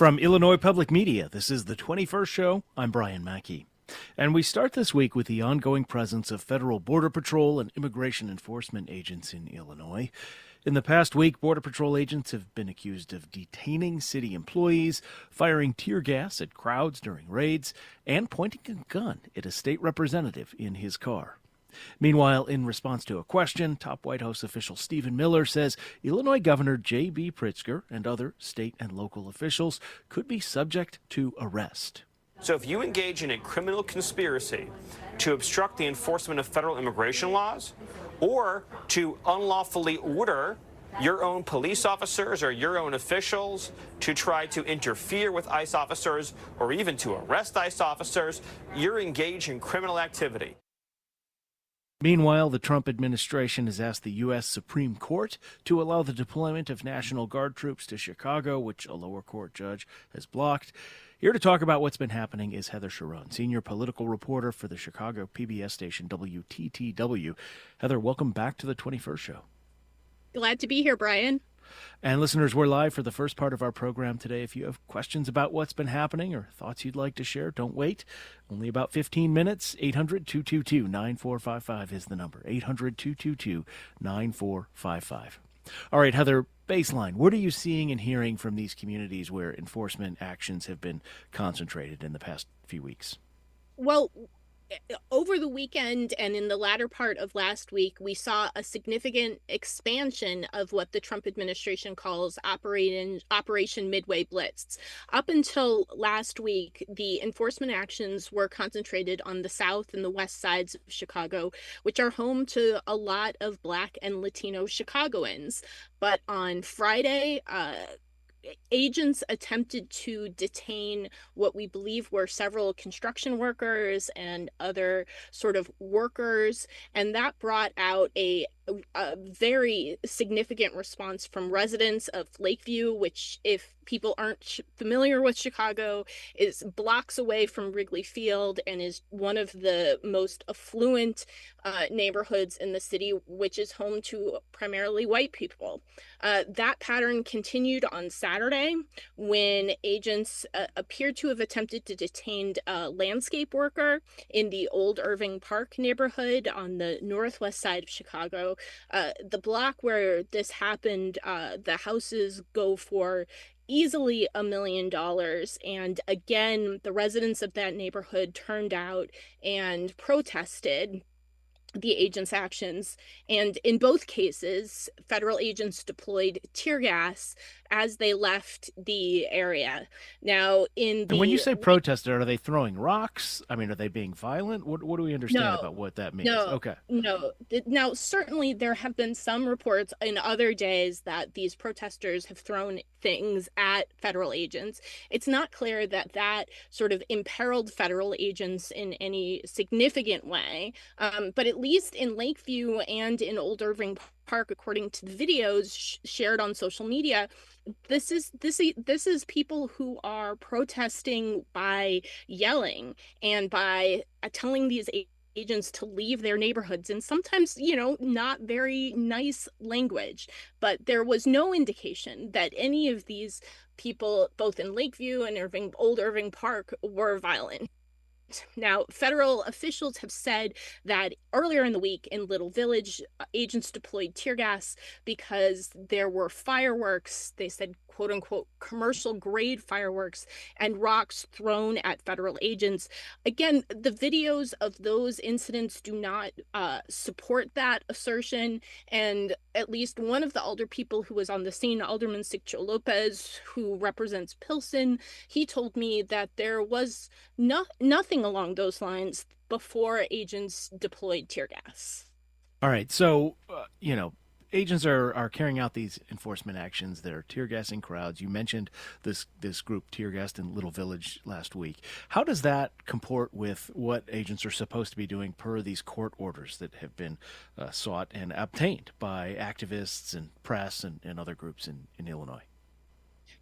From Illinois Public Media, this is the 21st Show. I'm Brian Mackey. And we start this week with the ongoing presence of federal Border Patrol and immigration enforcement agents in Illinois. In the past week, Border Patrol agents have been accused of detaining city employees, firing tear gas at crowds during raids, and pointing a gun at a state representative in his car. Meanwhile, in response to a question, top White House official Stephen Miller says Illinois Governor J.B. Pritzker and other state and local officials could be subject to arrest. So if you engage in a criminal conspiracy to obstruct the enforcement of federal immigration laws or to unlawfully order your own police officers or your own officials to try to interfere with ICE officers or even to arrest ICE officers, you're engaged in criminal activity. Meanwhile, the Trump administration has asked the U.S. Supreme Court to allow the deployment of National Guard troops to Chicago, which a lower court judge has blocked. Here to talk about what's been happening is Heather Sharon, senior political reporter for the Chicago PBS station WTTW. Heather, welcome back to the 21st Show. Glad to be here, Brian. And listeners, we're live for the first part of our program today. If you have questions about what's been happening or thoughts you'd like to share, don't wait. Only about 15 minutes. 800-222-9455 is the number. 800-222-9455. All right, Heather, baseline. What are you seeing and hearing from these communities where enforcement actions have been concentrated in the past few weeks? Well, over the weekend and in the latter part of last week, we saw a significant expansion of what the Trump administration calls Operation Midway Blitz. Up until last week, the enforcement actions were concentrated on the south and the west sides of Chicago, which are home to a lot of Black and Latino Chicagoans. But on Friday, agents attempted to detain what we believe were several construction workers and other sort of workers, and that brought out a very significant response from residents of Lakeview, which, if people aren't familiar with Chicago, is blocks away from Wrigley Field and is one of the most affluent neighborhoods in the city, which is home to primarily white people. That pattern continued on Saturday when agents appeared to have attempted to detain a landscape worker in the Old Irving Park neighborhood on the northwest side of Chicago. The block where this happened, the houses go for easily $1 million. And again, the residents of that neighborhood turned out and protested the agents' actions. And in both cases, federal agents deployed tear gas as they left the area. Now, And when you say protested, are they throwing rocks? I mean, are they being violent? What do we understand about what that means? Okay. No. Now, certainly there have been some reports in other days that these protesters have thrown things at federal agents. It's not clear that that sort of imperiled federal agents in any significant way, but at least in Lakeview and in Old Irving Park, according to the videos shared on social media, this is people who are protesting by yelling and by telling these agents to leave their neighborhoods, and sometimes, not very nice language. But there was no indication that any of these people, both in Lakeview and Old Irving Park, were violent. Now, federal officials have said that earlier in the week in Little Village, agents deployed tear gas because there were fireworks, they said, quote unquote, commercial grade fireworks, and rocks thrown at federal agents. Again, the videos of those incidents do not support that assertion. And at least one of the alder people who was on the scene, Alderman Siccho Lopez, who represents Pilsen, he told me that there was nothing along those lines before agents deployed tear gas. All right. So, agents are carrying out these enforcement actions. They're tear gassing crowds. You mentioned this group tear gassed in Little Village last week. How does that comport with what agents are supposed to be doing per these court orders that have been sought and obtained by activists and press and other groups in Illinois?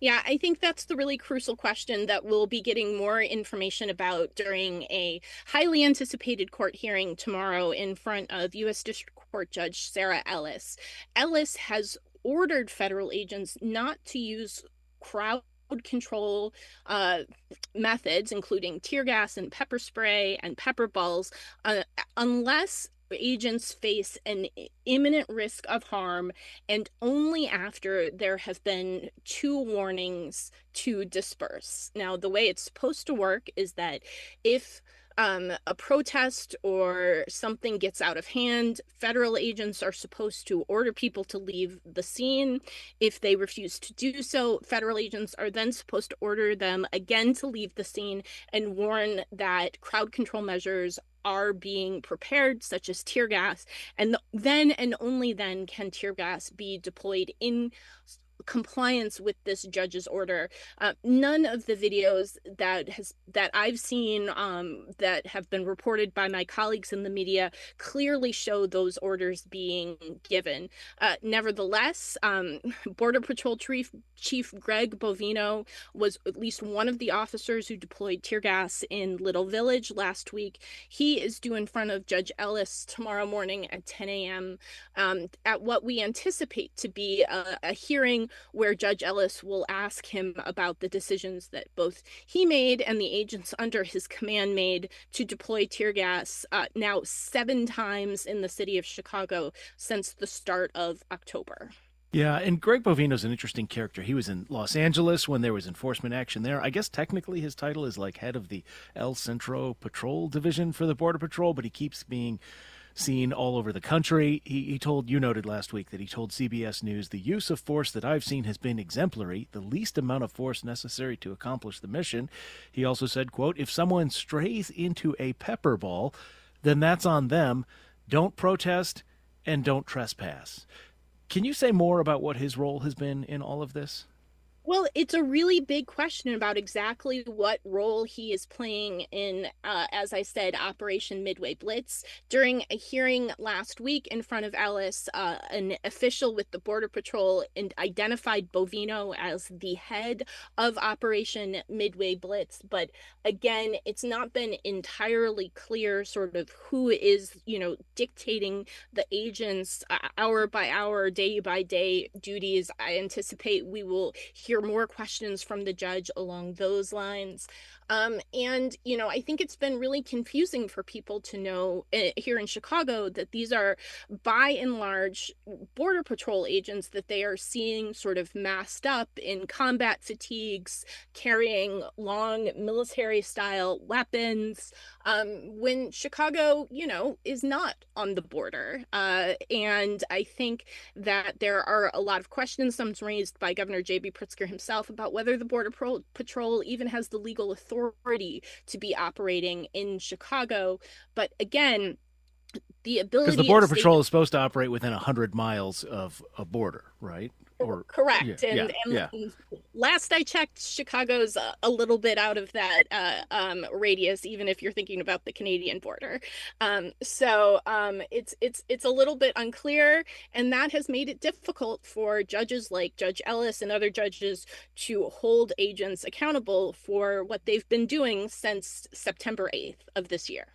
Yeah, I think that's the really crucial question that we'll be getting more information about during a highly anticipated court hearing tomorrow in front of U.S. District Court Judge Sarah Ellis. Ellis has ordered federal agents not to use crowd control methods, including tear gas and pepper spray and pepper balls, unless agents face an imminent risk of harm and only after there have been 2 warnings to disperse. Now, the way it's supposed to work is that if a protest or something gets out of hand, federal agents are supposed to order people to leave the scene. If they refuse to do so, federal agents are then supposed to order them again to leave the scene and warn that crowd control measures are being prepared, such as tear gas, and then and only then can tear gas be deployed in compliance with this judge's order. None of the videos that I've seen that have been reported by my colleagues in the media clearly show those orders being given. Nevertheless, Border Patrol Chief Greg Bovino was at least one of the officers who deployed tear gas in Little Village last week. He is due in front of Judge Ellis tomorrow morning at 10 a.m. At what we anticipate to be a hearing where Judge Ellis will ask him about the decisions that both he made and the agents under his command made to deploy tear gas now 7 times in the city of Chicago since the start of October. Yeah, and Greg Bovino's an interesting character. He was in Los Angeles when there was enforcement action there. I guess technically his title is like head of the El Centro Patrol Division for the Border Patrol, but he keeps being seen all over the country. He told, you noted last week, that he told CBS News, the use of force that I've seen has been exemplary, the least amount of force necessary to accomplish the mission. He also said, quote, if someone strays into a pepper ball, then that's on them. Don't protest and don't trespass. Can you say more about what his role has been in all of this? Well, it's a really big question about exactly what role he is playing in, as I said, Operation Midway Blitz. During a hearing last week in front of Ellis, an official with the Border Patrol identified Bovino as the head of Operation Midway Blitz. But again, it's not been entirely clear sort of who is, dictating the agents' hour by hour, day by day duties. I anticipate we will hear more questions from the judge along those lines. I think it's been really confusing for people to know here in Chicago that these are, by and large, Border Patrol agents that they are seeing sort of masked up in combat fatigues, carrying long military-style weapons, when Chicago, is not on the border. And I think that there are a lot of questions, some raised by Governor J.B. Pritzker himself, about whether the Border Patrol even has the legal authority to be operating in Chicago. But again, the ability, because the Border Patrol is supposed to operate within 100 miles of a border, right? Correct. And last I checked, Chicago's a little bit out of that radius, even if you're thinking about the Canadian border. So it's a little bit unclear, and that has made it difficult for judges like Judge Ellis and other judges to hold agents accountable for what they've been doing since September 8th of this year.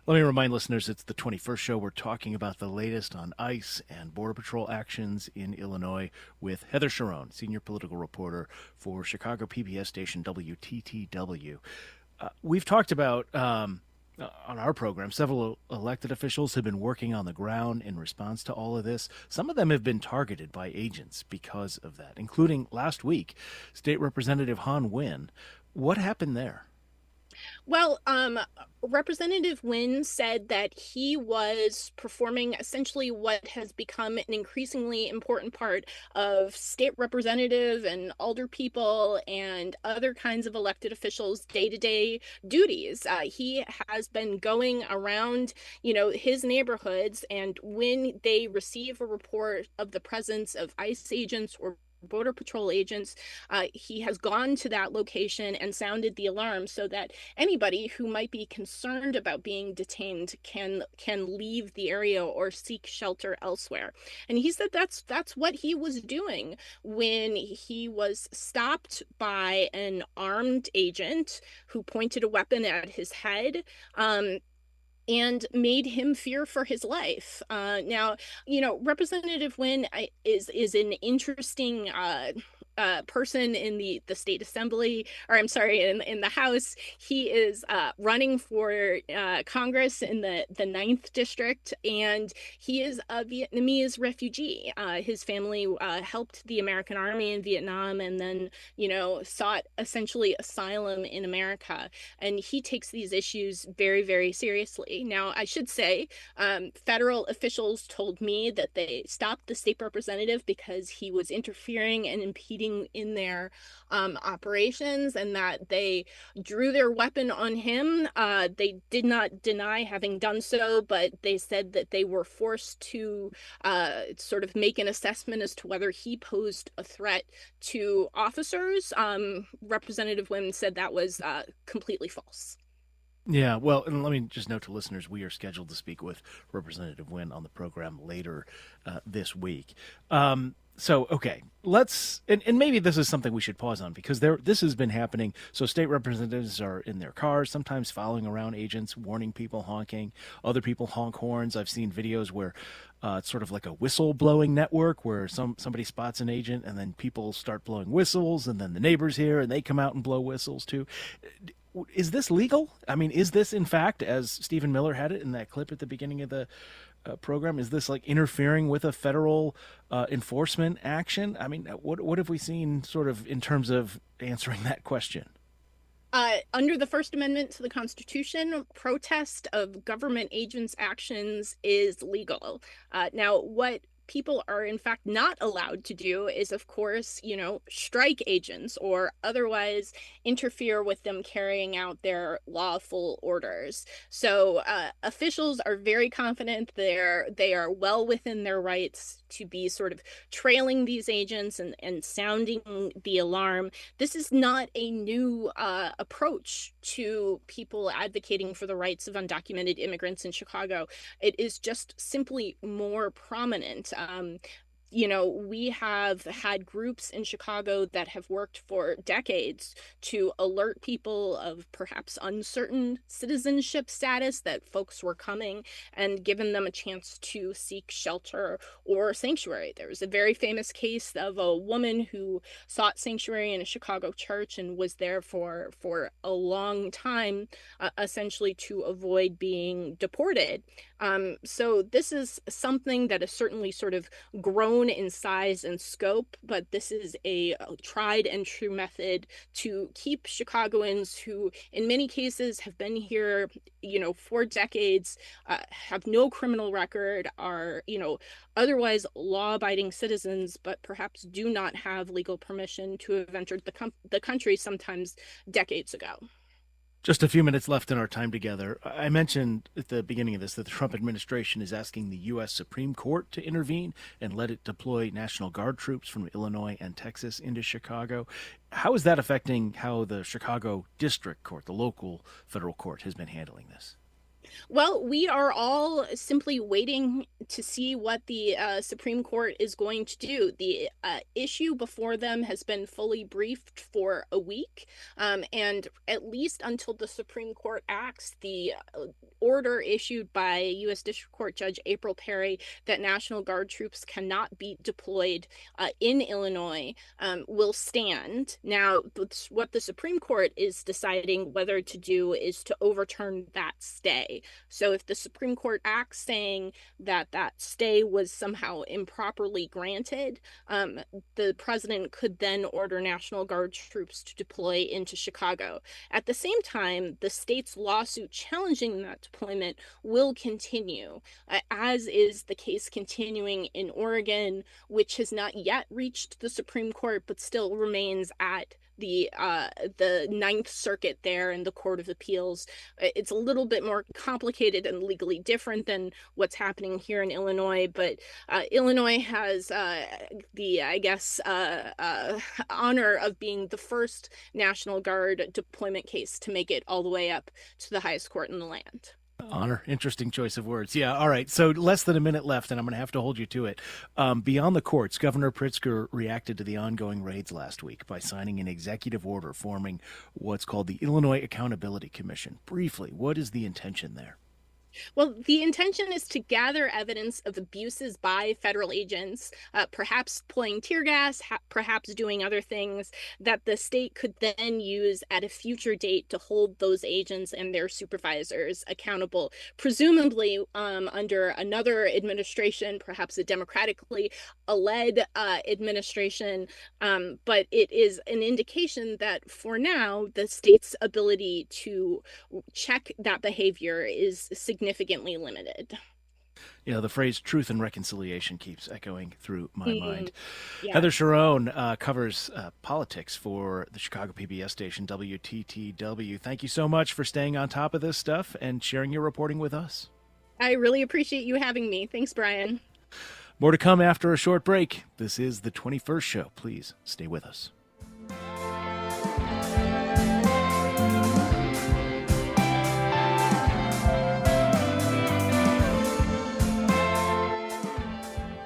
Let me remind listeners, it's the 21st show. We're talking about the latest on ICE and Border Patrol actions in Illinois with Heather Sharon, senior political reporter for Chicago PBS station WTTW. We've talked about, on our program, several elected officials have been working on the ground in response to all of this. Some of them have been targeted by agents because of that, including last week, State Representative Han Wynn. What happened there? Well, Representative Wynn said that he was performing essentially what has become an increasingly important part of state representative and alder people and other kinds of elected officials' day-to-day duties. He has been going around, his neighborhoods, and when they receive a report of the presence of ICE agents or Border Patrol agents, he has gone to that location and sounded the alarm so that anybody who might be concerned about being detained can leave the area or seek shelter elsewhere. And he said that's what he was doing when he was stopped by an armed agent who pointed a weapon at his head. And made him fear for his life. Now, Representative Wynn is an interesting person in the state assembly, or I'm sorry, in the House. He is running for Congress in the 9th district, and he is a Vietnamese refugee. His family helped the American Army in Vietnam, and then sought essentially asylum in America. And he takes these issues very, very seriously. Now, I should say, federal officials told me that they stopped the state representative because he was interfering and impeding in their operations, and that they drew their weapon on him. They did not deny having done so, but they said that they were forced to sort of make an assessment as to whether he posed a threat to officers. Representative Wynn said that was completely false. Yeah, well, and let me just note to listeners, we are scheduled to speak with Representative Wynn on the program later this week. Okay, and maybe this is something we should pause on, because this has been happening. So state representatives are in their cars, sometimes following around agents, warning people, honking. Other people honk horns. I've seen videos where it's sort of like a whistle blowing network where somebody spots an agent and then people start blowing whistles, and then the neighbors hear and they come out and blow whistles too. Is this legal? I mean, is this in fact, as Stephen Miller had it in that clip at the beginning of the program, is this like interfering with a federal enforcement action? I mean, what have we seen sort of in terms of answering that question? Under the First Amendment to the Constitution, protest of government agents' actions is legal. Now, what people are in fact not allowed to do is, of course, strike agents or otherwise interfere with them carrying out their lawful orders. So officials are very confident they are well within their rights to be sort of trailing these agents and sounding the alarm. This is not a new approach to people advocating for the rights of undocumented immigrants in Chicago. It is just simply more prominent. We have had groups in Chicago that have worked for decades to alert people of perhaps uncertain citizenship status, that folks were coming, and given them a chance to seek shelter or sanctuary. There was a very famous case of a woman who sought sanctuary in a Chicago church and was there for a long time, essentially to avoid being deported. So this is something that is certainly sort of grown in size and scope, but this is a tried and true method to keep Chicagoans who in many cases have been here, for decades, have no criminal record, are, otherwise law-abiding citizens, but perhaps do not have legal permission to have entered the country sometimes decades ago. Just a few minutes left in our time together. I mentioned at the beginning of this that the Trump administration is asking the U.S. Supreme Court to intervene and let it deploy National Guard troops from Illinois and Texas into Chicago. How is that affecting how the Chicago District Court, the local federal court, has been handling this? Well, we are all simply waiting to see what the Supreme Court is going to do. The issue before them has been fully briefed for a week, and at least until the Supreme Court acts, the order issued by U.S. District Court Judge April Perry that National Guard troops cannot be deployed in Illinois will stand. Now, what the Supreme Court is deciding whether to do is to overturn that stay. So if the Supreme Court acts saying that stay was somehow improperly granted, the president could then order National Guard troops to deploy into Chicago. At the same time, the state's lawsuit challenging that deployment will continue, as is the case continuing in Oregon, which has not yet reached the Supreme Court, but still remains at the Ninth Circuit there in the Court of Appeals. It's a little bit more complicated and legally different than what's happening here in Illinois, but Illinois has the honor of being the first National Guard deployment case to make it all the way up to the highest court in the land. Honor. Interesting choice of words. Yeah. All right. So less than a minute left, and I'm going to have to hold you to it. Beyond the courts, Governor Pritzker reacted to the ongoing raids last week by signing an executive order forming what's called the Illinois Accountability Commission. Briefly, what is the intention there? Well, the intention is to gather evidence of abuses by federal agents, perhaps pulling tear gas, perhaps doing other things that the state could then use at a future date to hold those agents and their supervisors accountable, presumably under another administration, perhaps a democratically led administration. But it is an indication that for now, the state's ability to check that behavior is significantly limited. The phrase truth and reconciliation keeps echoing through my mind. Yeah. Heather Sharon covers politics for the Chicago PBS station WTTW. Thank you so much for staying on top of this stuff and sharing your reporting with us. I really appreciate you having me. Thanks, Brian. More to come after a short break. This is the 21st show. Please stay with us.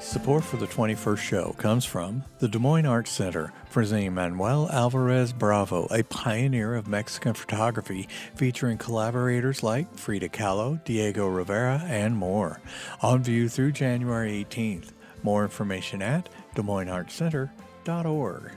Support for the 21st show comes from the Des Moines Arts Center, presenting Manuel Alvarez Bravo, a pioneer of Mexican photography, featuring collaborators like Frida Kahlo, Diego Rivera, and more. On view through January 18th. More information at DesMoinesArtsCenter.org.